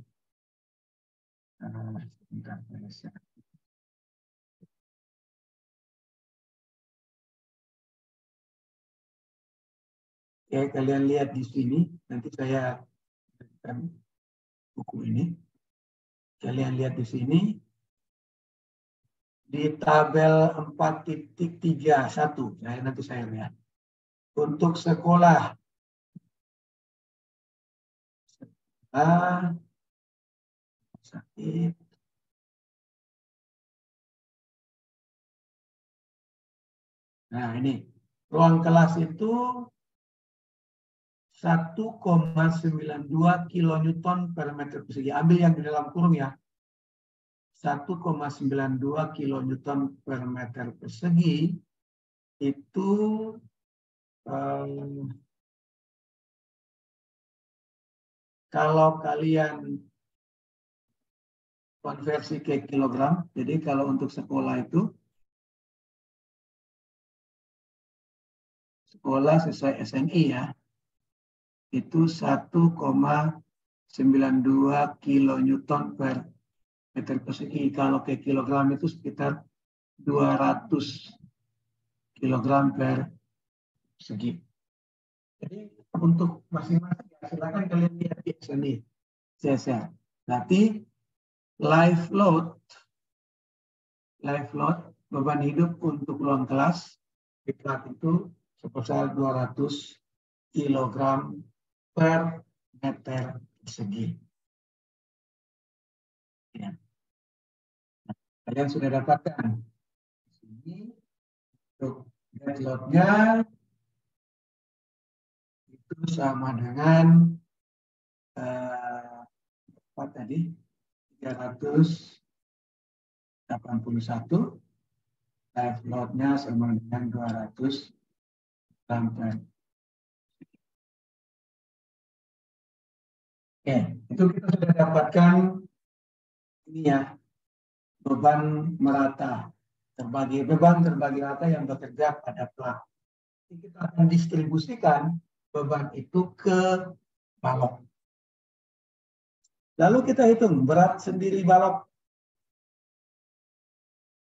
ya, kalian lihat di sini, nanti saya berikan buku ini. Kalian lihat di sini, di tabel 4.31, nanti saya lihat. Untuk sekolah, sakit. Nah ini, ruang kelas itu 1,92 kilonewton per meter persegi. Ambil yang di dalam kurung ya. 1,92 kilonewton per meter persegi itu kalau kalian konversi ke kilogram, jadi kalau untuk sekolah itu sekolah sesuai SNI ya, itu 1,92 kilonewton per meter persegi. Kalau ke kilogram itu sekitar 200 kilogram per persegi. Jadi untuk masing-masing silakan kalian lihat di sini. Saya. Berarti live load beban hidup untuk ruang kelas di plat itu sebesar 200 kilogram per meter persegi. Ya. Nah, kalian sudah dapatkan. Ini untuk dead load-nya itu sama dengan apa tadi? 381. Live load-nya sama dengan 200 ampere. Oke, itu kita sudah dapatkan ini ya, beban merata. Beban terbagi rata yang bekerja pada plug. Kita akan distribusikan beban itu ke balok. Lalu kita hitung berat sendiri balok.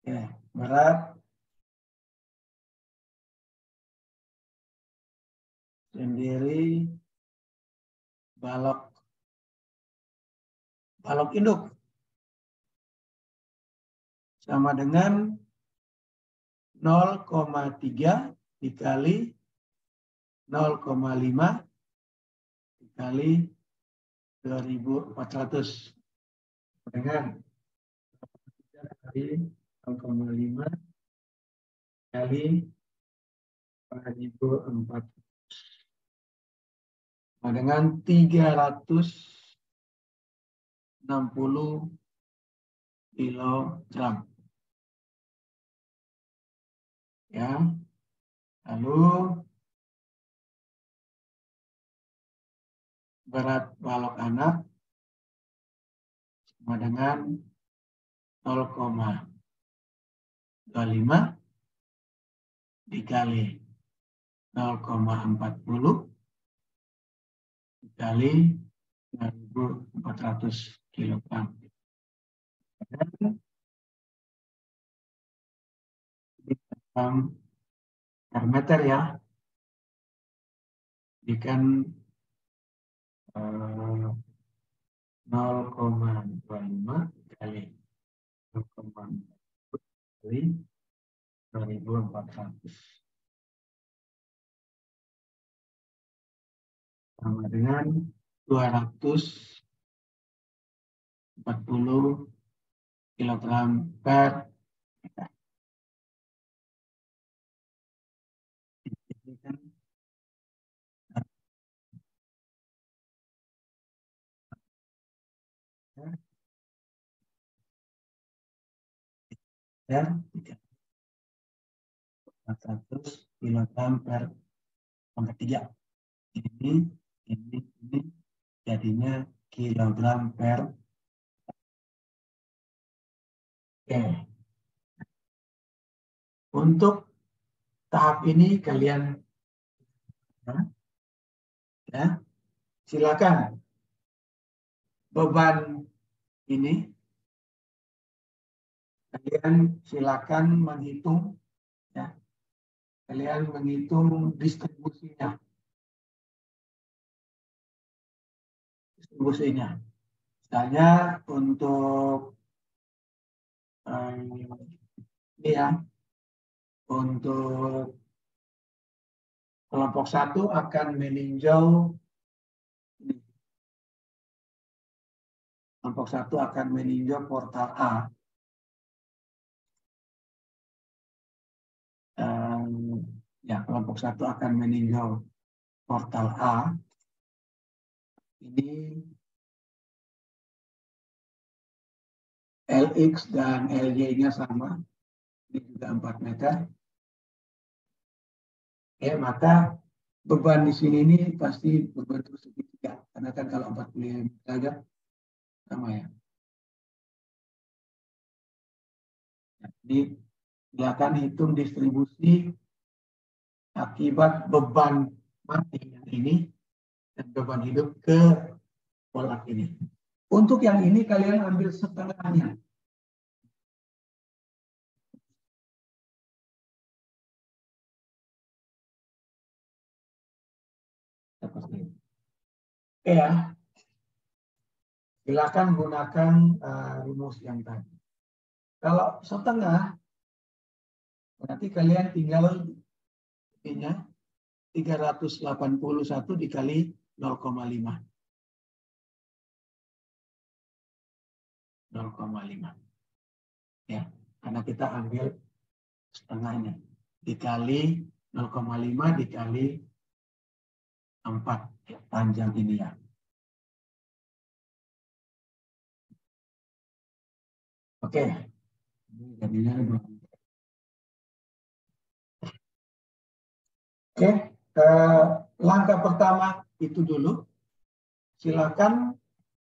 Ya, berat sendiri balok induk sama dengan 0,3 dikali 0,5 dikali 2400 dengan 3 kali 0,5 kali 2400 dengan 360 kilogram. Ya, lalu berat balok anak sama dengan 0,25 dikali 0,40 dikali 1400 kilogram. Per meter ya, jika 0,25 kali 0,4 kali 1400 sama dengan 240 kilogram per meter. Ini kan ya, 400 kilogram per 3. Ini jadinya kilogram per. Oke. Untuk tahap ini kalian ya, silakan beban ini kalian silakan menghitung ya. Kalian menghitung distribusinya. Misalnya untuk ini ya, untuk kelompok 1 akan meninjau ini. Kelompok 1 akan meninjau portal A. Ya, kelompok 1 akan meninjau portal A. Ini LX dan LY-nya sama. Ini juga 4 meter. Ya, maka beban di sini ini pasti berbentuk segitiga. Karena kan kalau 45 derajat sama ya. Jadi silakan hitung distribusi akibat beban mati yang ini dan beban hidup ke polak ini. Untuk yang ini kalian ambil setengahnya. Seperti ini. Oke ya. Silakan gunakan rumus yang tadi. Kalau setengah, berarti kalian tinggal ininya 381 dikali 0,5. 0,5. Ya, karena kita ambil setengahnya. Dikali 0,5 dikali 4 ya, panjang ini ya. Oke. Ini jadinya 2. Oke, langkah pertama itu dulu. Silakan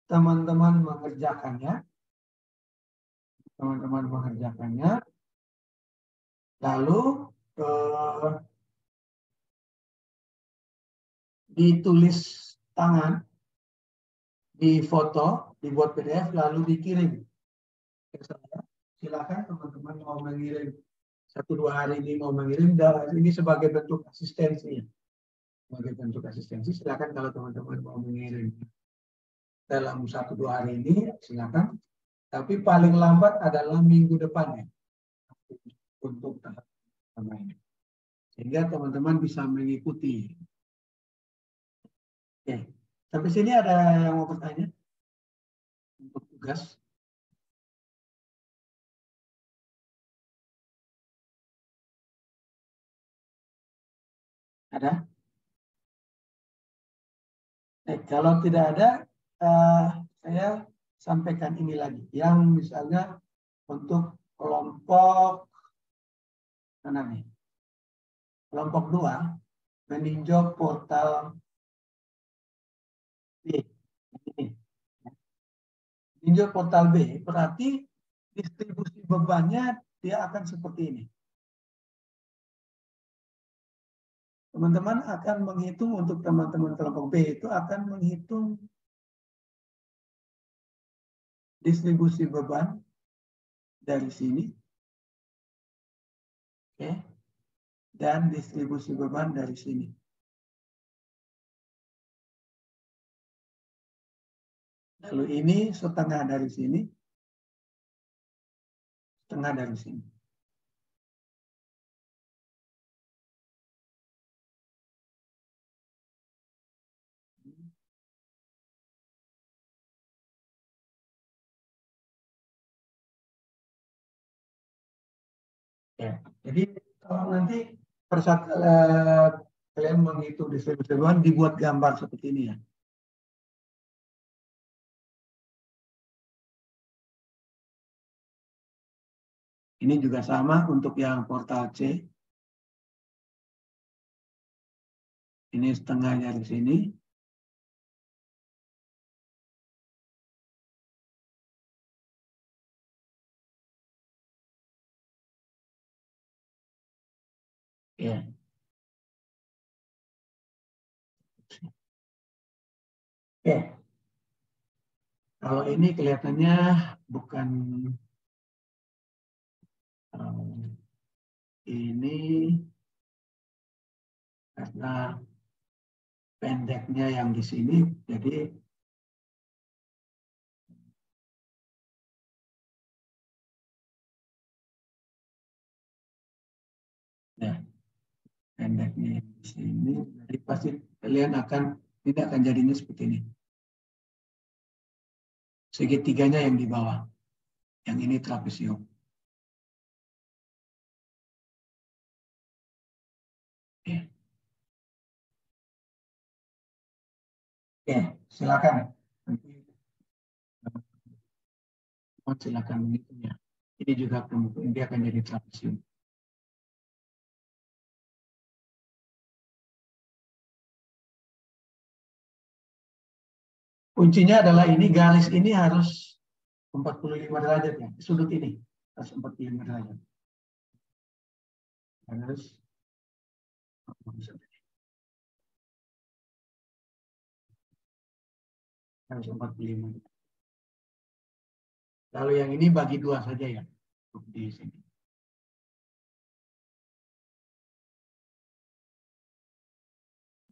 teman-teman mengerjakannya. Lalu ditulis tangan, difoto, dibuat PDF, lalu dikirim ke saya. Silakan teman-teman mau mengirim 1-2 hari ini mau mengirim, dan ini sebagai bentuk asistensi. Sebagai bentuk asistensi, silakan kalau teman-teman mau mengirim dalam 1-2 hari ini, silakan. Tapi paling lambat adalah minggu depan ya, untuk tahap pertama ini. Sehingga teman-teman bisa mengikuti. Oke, sampai sini ada yang mau bertanya untuk tugas? Ada? Kalau tidak ada, saya sampaikan ini lagi. Yang misalnya untuk kelompok mana nih? Kelompok 2 meninjau portal B. Meninjau portal B berarti distribusi bebannya dia akan seperti ini. Teman-teman akan menghitung untuk teman-teman kelompok B itu akan menghitung distribusi beban dari sini, oke, dan distribusi beban dari sini. Lalu ini setengah dari sini, setengah dari sini. Ya, jadi kalau nanti per saat kalian menghitung distribusi beban, dibuat gambar seperti ini ya. Ini juga sama untuk yang portal C. Ini setengahnya di sini. Ya. Oke. Kalau ini kelihatannya bukan ini karena pendeknya yang di sini, jadi ya pendeknya di sini, jadi pasti kalian akan tidak akan jadinya seperti ini. Segitiganya yang di bawah, yang ini trapesium. Oke. Oke, silakan. Silakan menghitungnya. Ini juga kemungkinan dia akan jadi trapesium. Kuncinya adalah ini, garis ini harus 45 derajat ya. Sudut ini harus 45 derajat. Harus 45. Lalu yang ini bagi 2 saja ya. Untuk di sini.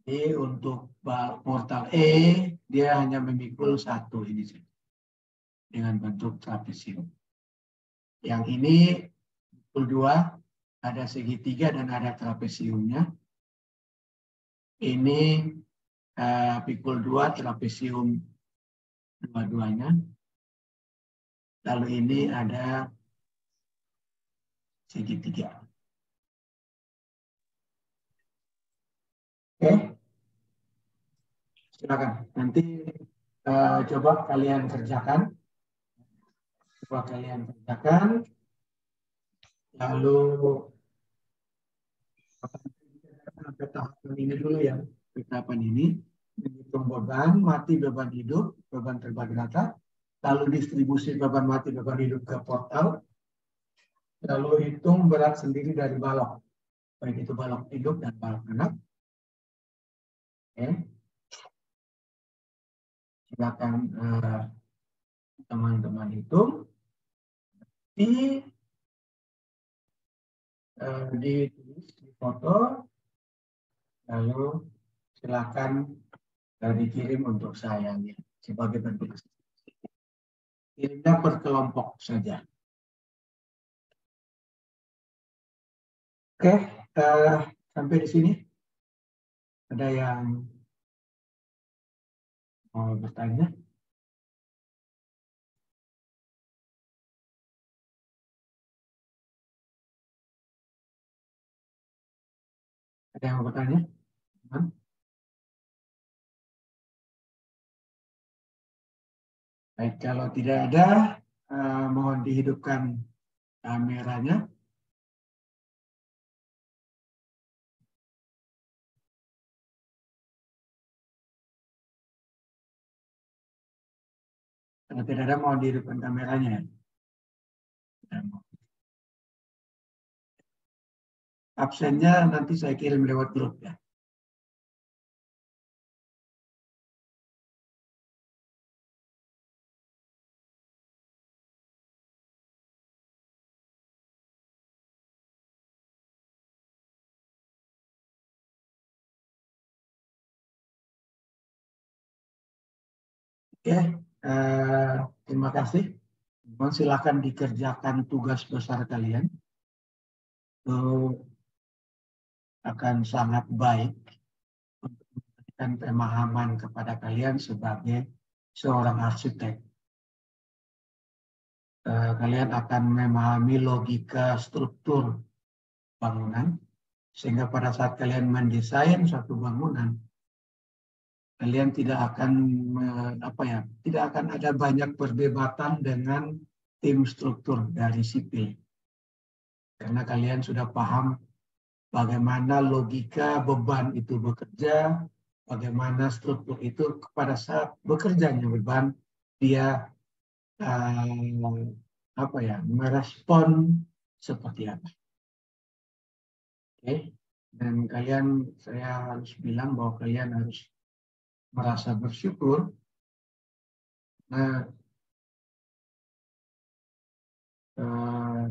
Jadi untuk portal E, dia hanya memikul 1 ini saja. Dengan bentuk trapesium. Yang ini pikul 2, ada segitiga dan ada trapesiumnya. Ini pikul 2 trapesium dua-duanya. Lalu ini ada segitiga. Oke, silakan. Nanti coba kalian kerjakan. Lalu sampai tahapan ini dulu ya. Tahapan ini menghitung beban mati, beban hidup, beban terbagi rata, lalu distribusi beban mati, beban hidup ke portal, lalu hitung berat sendiri dari balok, baik itu balok hidup dan balok anak. Oke. Silakan teman-teman hitung. Ditulis di foto, lalu silakan dikirim untuk saya ya, sebagai bentuk kirimnya per kelompok saja. Oke, sampai di sini ada yang mau bertanya? Ada yang mau bertanya? Baik, kalau tidak ada, mohon dihidupkan kameranya. Kalau tidak ada, mohon dihidupkan kameranya. Absennya nanti saya kirim lewat grup ya. Oke, terima kasih. Mohon silakan dikerjakan tugas besar kalian. Itu akan sangat baik untuk memberikan pemahaman kepada kalian sebagai seorang arsitek. Kalian akan memahami logika struktur bangunan, sehingga pada saat kalian mendesain suatu bangunan, kalian tidak akan tidak akan ada banyak perdebatan dengan tim struktur dari sipil, karena kalian sudah paham bagaimana logika beban itu bekerja, bagaimana struktur itu pada saat bekerjanya beban dia merespon seperti apa. Oke, dan kalian, saya harus bilang bahwa kalian harus merasa bersyukur. Nah,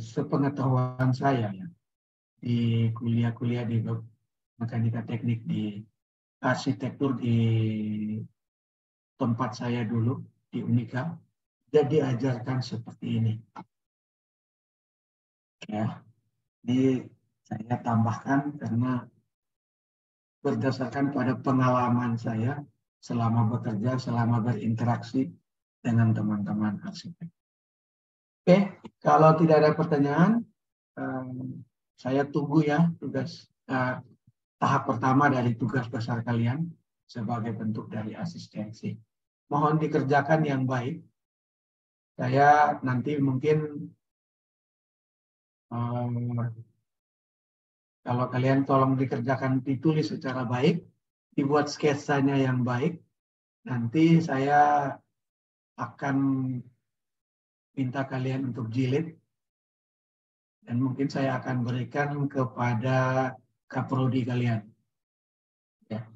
sepengetahuan saya ya, di kuliah-kuliah di mekanika teknik, di arsitektur di tempat saya dulu di Unika, jadi diajarkan seperti ini. Ya, ini saya tambahkan karena berdasarkan pada pengalaman saya selama bekerja, selama berinteraksi dengan teman-teman arsitek. Oke, kalau tidak ada pertanyaan, saya tunggu ya tugas tahap pertama dari tugas besar kalian sebagai bentuk dari asistensi. Mohon dikerjakan yang baik. Saya nanti mungkin kalau kalian tolong dikerjakan, ditulis secara baik, dibuat sketsanya yang baik, nanti saya akan minta kalian untuk jilid, dan mungkin saya akan berikan kepada kaprodi kalian. Ya,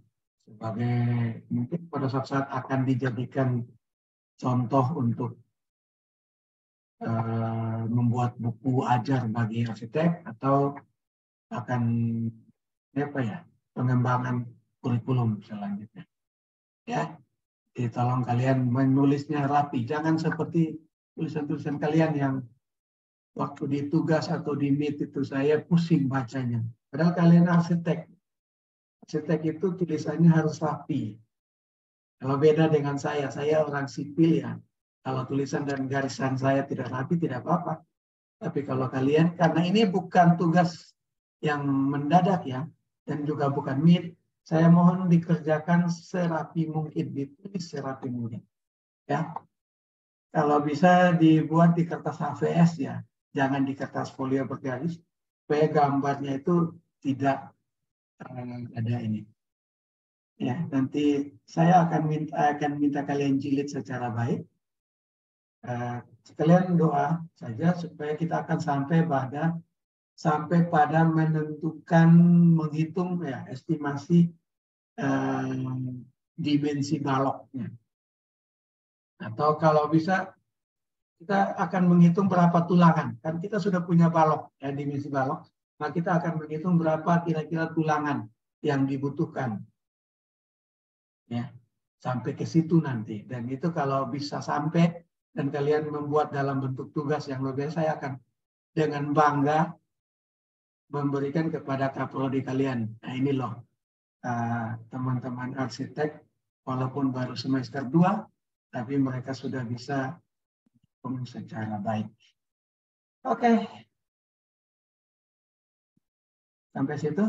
sebagai mungkin pada saat akan dijadikan contoh untuk membuat buku ajar bagi arsitek, atau akan pengembangan kurikulum selanjutnya. Ya, jadi tolong kalian menulisnya rapi, jangan seperti tulisan-tulisan kalian yang waktu di tugas atau di meet itu saya pusing bacanya. Padahal kalian arsitek itu tulisannya harus rapi. Kalau beda dengan saya orang sipil ya, Kalau tulisan dan garisan saya tidak rapi, tidak apa-apa. Tapi kalau kalian, karena ini bukan tugas yang mendadak ya, dan juga bukan meet, saya mohon dikerjakan serapi mungkin, ditulis serapi mungkin. Ya, kalau bisa dibuat di kertas HVS ya, jangan di kertas folio bergaris, supaya gambarnya itu tidak ada ini. Ya, nanti saya akan minta kalian jilid secara baik. Kalian doa saja supaya kita akan sampai pada menentukan, menghitung ya estimasi dimensi baloknya. Atau kalau bisa kita akan menghitung berapa tulangan. Kan kita sudah punya balok ya, dimensi balok. Nah, kita akan menghitung berapa kira-kira tulangan yang dibutuhkan. Ya, sampai ke situ nanti. Dan itu kalau bisa sampai dan kalian membuat dalam bentuk tugas yang lebih, saya akan dengan bangga memberikan kepada kaprodi kalian. Nah, ini loh teman-teman arsitek, walaupun baru semester 2, tapi mereka sudah bisa secara baik. Oke. Sampai situ.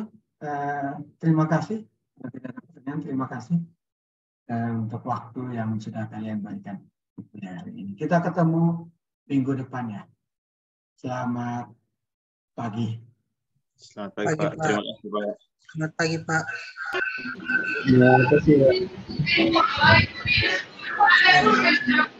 Terima kasih. Tidak ada pertanyaan, terima kasih untuk waktu yang sudah kalian berikan hari ini. Kita ketemu minggu depan ya. Selamat pagi.
Selamat pagi, Pak. Terima kasih, Pak.
Selamat pagi, Pak.
Terima kasih, Pak.